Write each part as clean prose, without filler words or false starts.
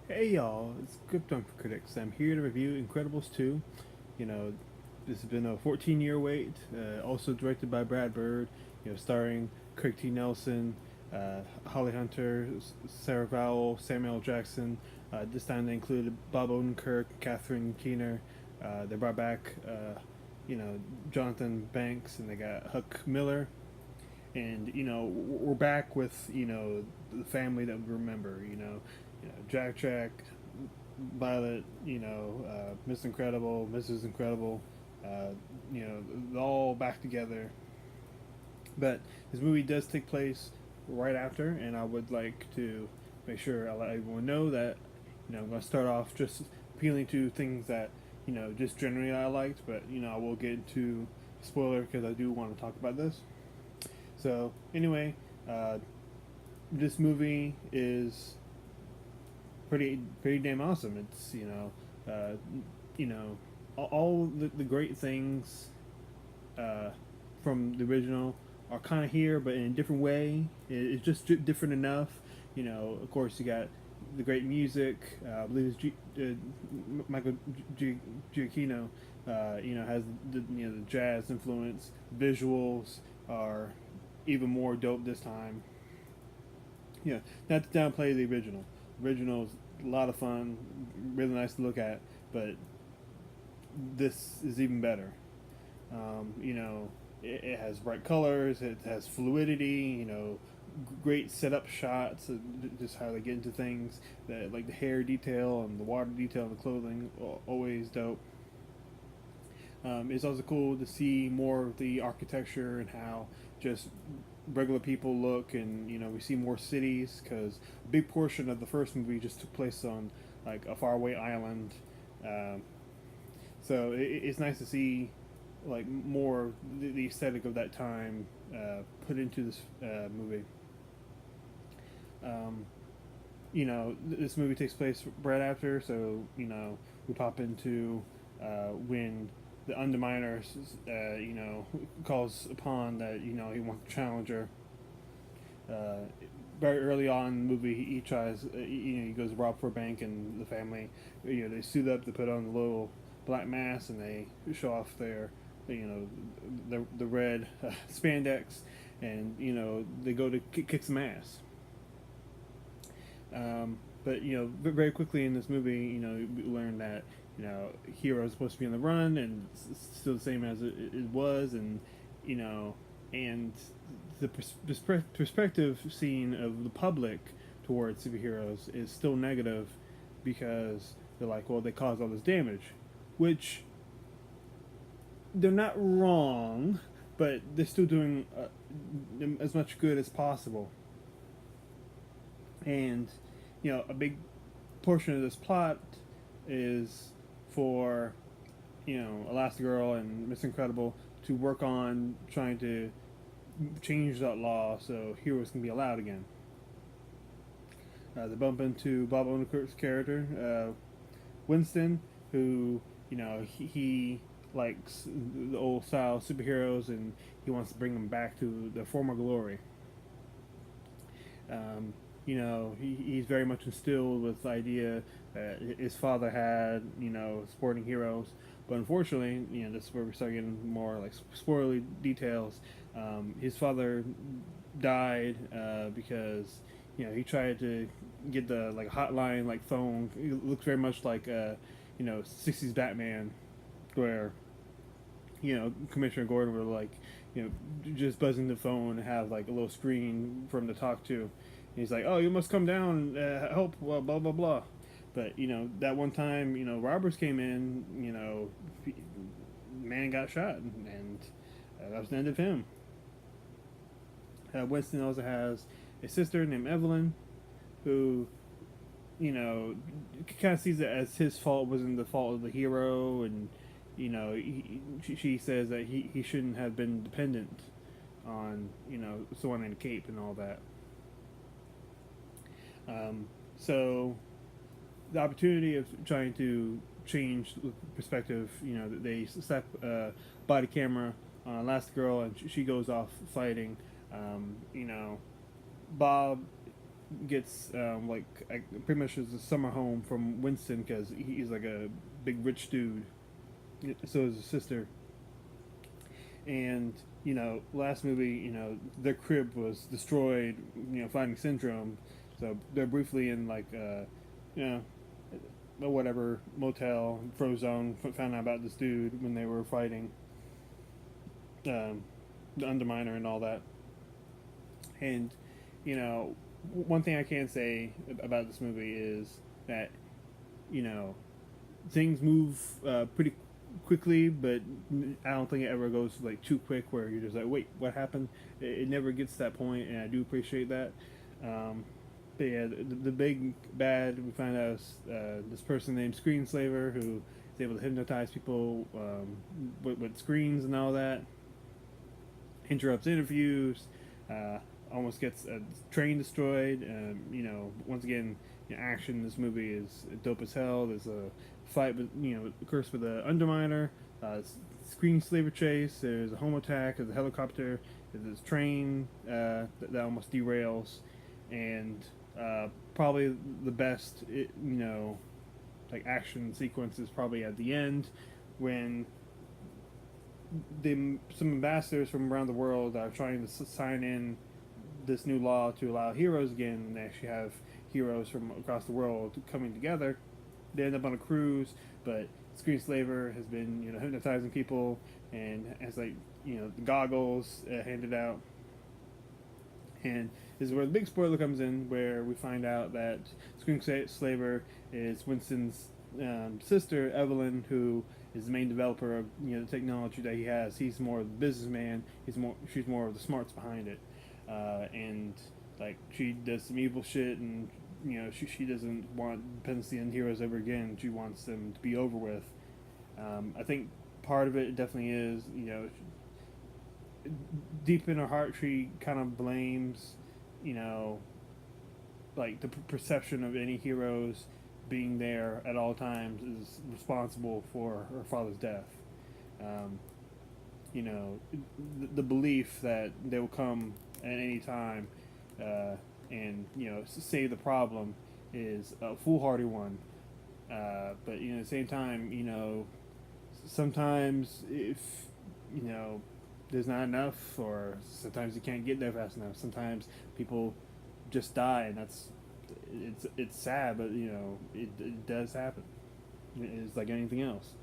Hey y'all, it's Krypton Critics. I'm here to review Incredibles 2. You know, this has been a 14-year wait. Also directed by Brad Bird. Starring Craig T. Nelson, Holly Hunter, Sarah Vowell, Samuel L. Jackson. This time they included Bob Odenkirk, Catherine Keener. They brought back, Jonathan Banks, and they got Huck Miller. And we're back with the family that we remember. Jack Jack, Violet, Miss Incredible, Mrs. Incredible, they're all back together. But this movie does take place right after, and I would like to make sure I let everyone know that I'm going to start off just appealing to things that just generally I liked, but I will get into spoiler because I do want to talk about this. So anyway, uh, this movie is pretty damn awesome. It's you know all the great things uh, from the original are kind of here, but in a different way. It's just different enough. Of course, you got the great music. I believe it's Michael Giacchino. Has the jazz influence. Visuals are even more dope this time. Not to downplay the original. Original is a lot of fun, really nice to look at, but this is even better. It has bright colors, it has fluidity, great setup shots, just how they get into things, that like the hair detail and the water detail and the clothing, always dope. It's also cool to see more of the architecture and how just regular people look, and we see more cities because a big portion of the first movie just took place on like a faraway island. Um, so it's nice to see like more the aesthetic of that time put into this movie. Um, this movie takes place right after, so we pop into when the Underminer, calls upon that he wants to challenge her. Uh, Very early on in the movie, he tries, he goes to rob for a bank, and the family, they suit up, they put on the little black mask, and they show off their, the red spandex, and they go to kick some ass. But very quickly in this movie, we learn that Hero is supposed to be on the run, and it's still the same as it was, and you know, and the perspective scene of the public towards superheroes is still negative because they're like, well, they caused all this damage, which they're not wrong, but they're still doing as much good as possible. And a big portion of this plot is for Elastigirl and Miss Incredible to work on trying to change that law so heroes can be allowed again. They bump into Bob Odenkirk's character, Winston, who he likes the old style superheroes, and he wants to bring them back to their former glory. Um, he's very much instilled with the idea that his father had, supporting heroes. But unfortunately, this is where we start getting more like spoilery details. His father died because he tried to get the like hotline like phone. It looks very much like 60s Batman, where Commissioner Gordon would like just buzzing the phone and have like a little screen for him to talk to. And he's like, "Oh, you must come down, help, blah blah blah blah." But that one time, robbers came in, man got shot, and that was the end of him. Winston also has a sister named Evelyn, who kind of sees it as his fault, wasn't the fault of the hero, and she says that he shouldn't have been dependent on someone in a cape and all that. So the opportunity of trying to change the perspective, they slap body camera on Last Girl, and she goes off fighting. Bob gets pretty much is a summer home from Winston because he's like a big rich dude. So is his sister, and last movie, their crib was destroyed. Finding Syndrome, so they're briefly in like you know whatever motel Frozone. Found out about this dude when they were fighting the Underminer and all that. And one thing I can say about this movie is that you know things move pretty quickly, but I don't think it ever goes like too quick where you're just like, wait, what happened? It never gets to that point, and I do appreciate that. Um, but yeah, the big bad we find out is this person named Screenslaver who is able to hypnotize people with screens and all that. Interrupts interviews. Almost gets a train destroyed. Once again, action in this movie is dope as hell. There's a fight with, of course, with the Underminer, Screenslaver chase. There's a home attack. There's a helicopter. There's this train that almost derails, and probably the best, like action sequence is probably at the end when some ambassadors from around the world are trying to sign in this new law to allow heroes again, and actually have heroes from across the world coming together. They end up on a cruise, but Screenslaver has been hypnotizing people and has the goggles handed out. And this is where the big spoiler comes in, where we find out that Screenslaver is Winston's sister, Evelyn, who is the main developer of the technology that he has. He's more of the businessman. She's more of the smarts behind it, and like she does some evil shit, and she doesn't want dependency on heroes ever again. She wants them to be over with. I think part of it definitely is deep in her heart she kind of blames like the perception of any heroes being there at all times is responsible for her father's death. Um, the belief that they will come at any time and save the problem is a foolhardy one. But at the same time, sometimes if there's not enough, or sometimes you can't get there fast enough. Sometimes people just die, and it's sad, but it does happen. It's like anything else.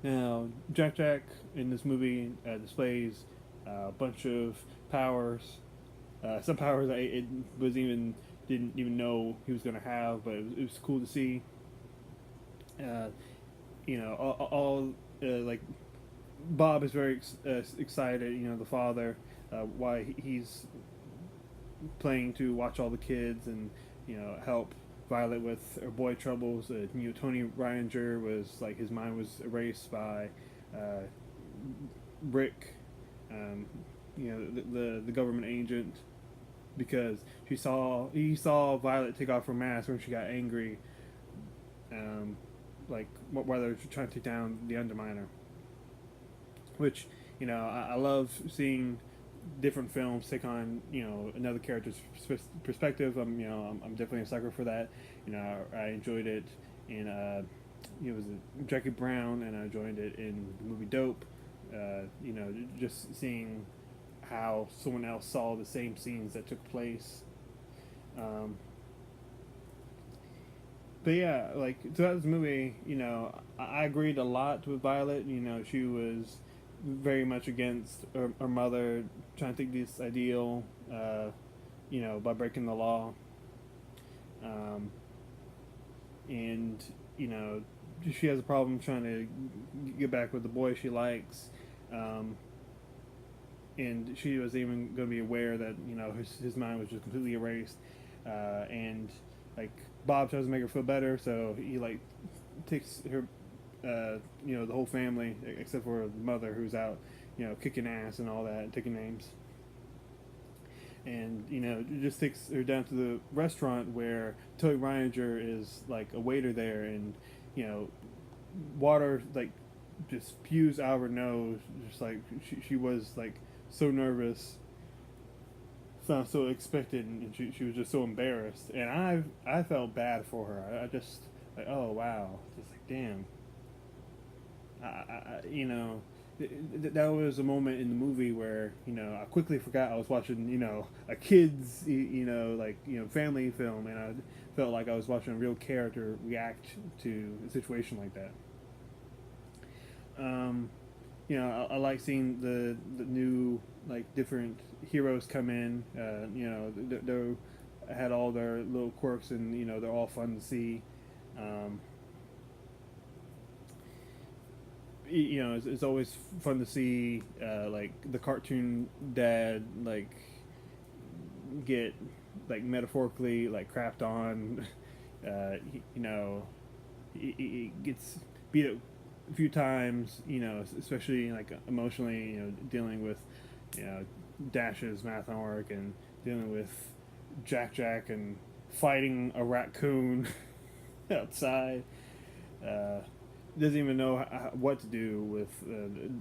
Now, Jack in this movie displays a bunch of powers. Some powers it was didn't even know he was going to have, but it was cool to see. All like Bob is very excited. The father, why he's playing to watch all the kids and help Violet with her boy troubles. Tony Reininger was like his mind was erased by Rick, the government agent, because he saw Violet take off her mask when she got angry, like while they were trying to take down the Underminer. Which I love seeing different films take on another character's perspective. I'm definitely a sucker for that. I enjoyed it in it was Jackie Brown, and I enjoyed it in the movie Dope. Just seeing how someone else saw the same scenes that took place. But yeah, like throughout this movie, I agreed a lot with Violet. She was very much against her mother trying to take this ideal, by breaking the law. And she has a problem trying to get back with the boy she likes. And she was even going to be aware that his mind was just completely erased. And like Bob tries to make her feel better, so he like takes her, the whole family except for the mother who's out, kicking ass and all that, taking names. And it just takes her down to the restaurant where Tony Reininger is like a waiter there, and water like just spews out of her nose, just like she was like so nervous sounds so expected, and she was just so embarrassed, and I felt bad for her. I just like, oh wow, just like damn, you know, that was a moment in the movie where I quickly forgot I was watching a kids like family film, and I felt like I was watching a real character react to a situation like that. Um, I like seeing the new like different heroes come in. They had all their little quirks, and they're all fun to see. Um, it's always fun to see like the cartoon dad like get like metaphorically like crapped on. He gets beat up a few times. Especially like emotionally. Dealing with Dash's math homework and dealing with Jack and fighting a raccoon outside. Uh, doesn't even know what to do with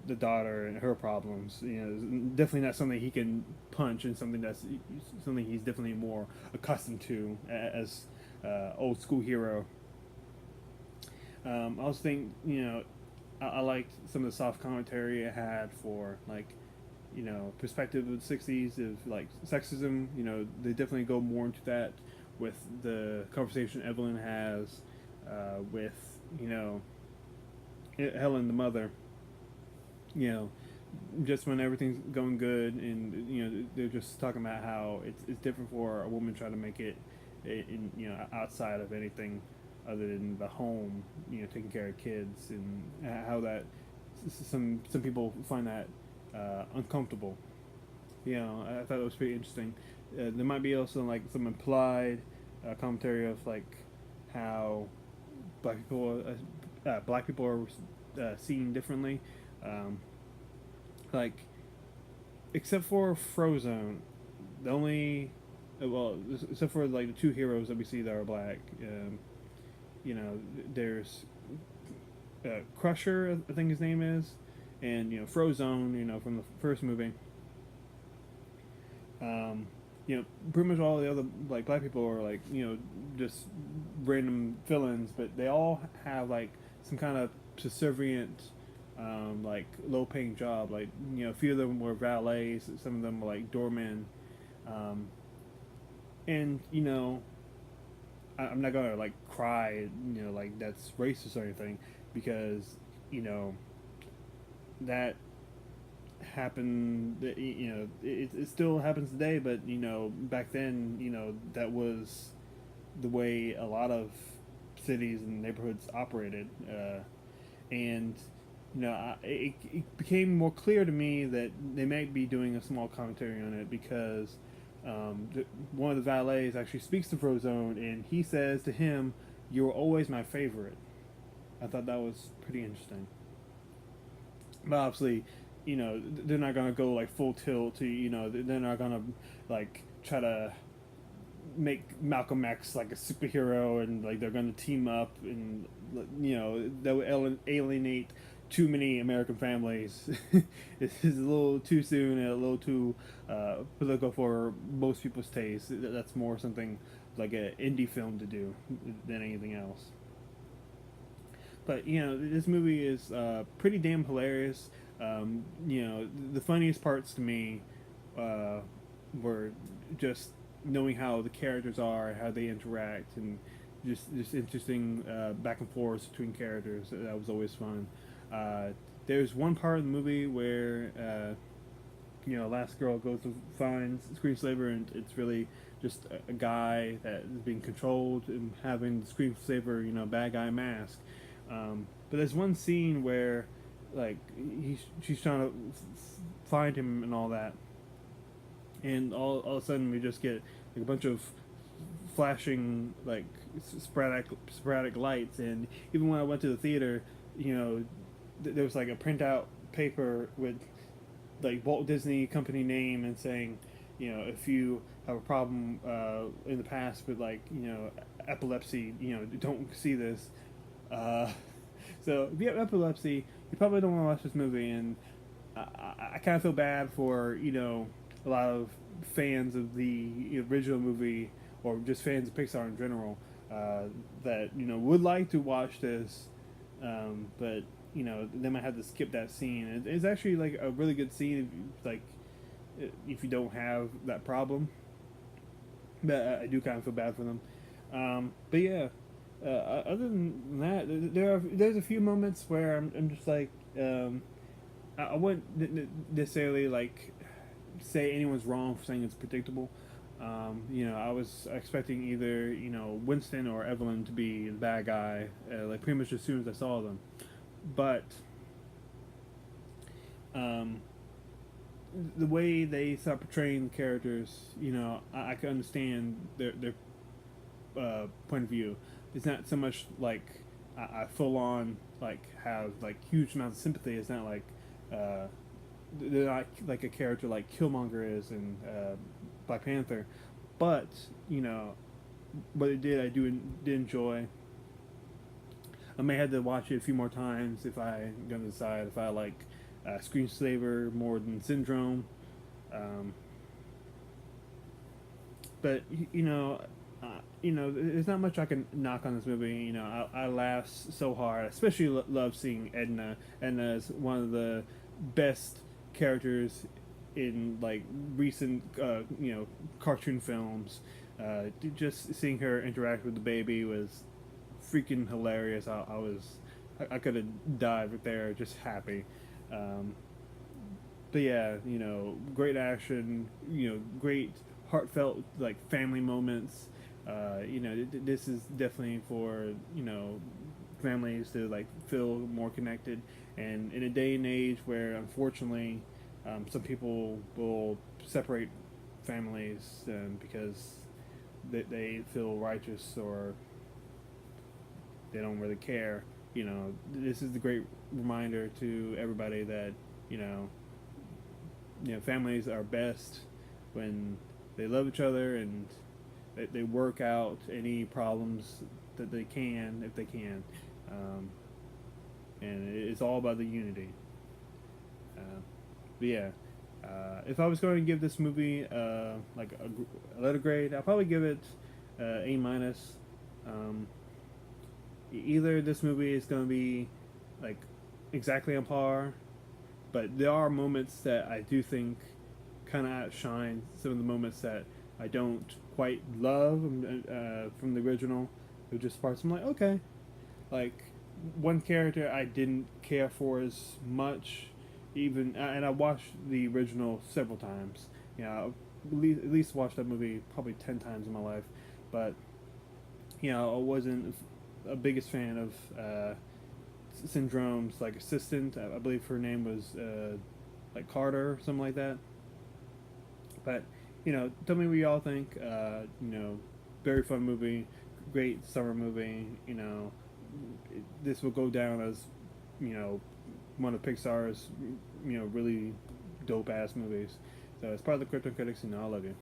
the daughter and her problems. Definitely not something he can punch, and something he's definitely more accustomed to as old school hero. I also think I liked some of the soft commentary it had for like perspective of the '60s of like sexism. They definitely go more into that with the conversation Evelyn has with you know Helen, the mother, you know, just when everything's going good, and they're just talking about how it's different for a woman trying to make it in outside of anything other than the home, taking care of kids, and how that some people find that uncomfortable. I thought it was pretty interesting. There might be also like some implied commentary of like how black people are seen differently. Um, like except for Frozone, the only well, except for like the two heroes that we see that are black. There's Crusher, I think his name is, and Frozone, from the first movie. Um, Pretty much all the other like black people are like just random villains, but they all have like some kind of subservient, like low paying job. Like a few of them were valets, some of them were like doormen, um, and I'm not gonna like cry, like that's racist or anything, because you know that happened. It still happens today, but back then, that was the way a lot of cities and neighborhoods operated, and it became more clear to me that they might be doing a small commentary on it because one of the valets actually speaks to Frozone, and he says to him, "You were always my favorite." I thought that was pretty interesting. But obviously, they're not gonna go like full tilt to they're not gonna like try to make Malcolm X like a superhero, and like they're gonna team up, and that would alienate too many American families. It's a little too soon and a little too political for most people's taste. That's more something like an indie film to do than anything else. But this movie is pretty damn hilarious. The funniest parts to me were just knowing how the characters are, how they interact, and just interesting back and forth between characters. That was always fun. Uh, there's one part of the movie where last girl goes to find Screenslaver, and it's really just a guy that is being controlled and having the Screenslaver, bad guy mask. But there's one scene where, like, she's trying to find him and all that, and all of a sudden we just get like a bunch of flashing like sporadic lights, and even when I went to the theater, there was like a printout paper with like Walt Disney Company name and saying, if you have a problem in the past with like epilepsy, don't see this. Uh, so if you have epilepsy, you probably don't want to watch this movie, and I kind of feel bad for a lot of fans of the original movie, or just fans of Pixar in general, uh, that would like to watch this, but they might have to skip that scene. It's actually like a really good scene, if you don't have that problem. But I do kind of feel bad for them. But yeah, other than that, there's a few moments where I'm just like, I wouldn't necessarily like say anyone's wrong for saying it's predictable. I was expecting either Winston or Evelyn to be the bad guy, like pretty much as soon as I saw them. But um, the way they start portraying the characters, I can understand their point of view. It's not so much like I full on like have like huge amounts of sympathy. It's not like uh, they're not like a character like Killmonger is in Black Panther, but what it did, did enjoy. I may have to watch it a few more times if I'm gonna decide if I like Screenslaver more than Syndrome. Um, but there's not much I can knock on this movie. I laughed so hard. Especially love seeing Edna. Edna is one of the best characters in like recent cartoon films. Just seeing her interact with the baby was freaking hilarious. I could have died right there, just happy. Um, but yeah, great action. Great heartfelt like family moments. This is definitely for families to like feel more connected, and in a day and age where unfortunately some people will separate families because they feel righteous or they don't really care. This is the great reminder to everybody that you know families are best when they love each other and they work out any problems that they can, if they can. Um, and it's all about the unity. But yeah, if I was going to give this movie like a letter grade, I'll probably give it A minus. Um, Either this movie is going to be like exactly on par, but there are moments that I do think kind of outshine some of the moments that I don't quite love from the original. They're just parts I'm like, okay. Like, one character I didn't care for as much, even, and I watched the original several times. At least watched that movie probably 10 times in my life. But, I wasn't a biggest fan of Syndrome's like assistant. I believe her name was like Carter or something like that. But tell me what y'all think. Very fun movie, great summer movie. This will go down as one of Pixar's really dope ass movies. So as part of the Crypto Critics, I love you.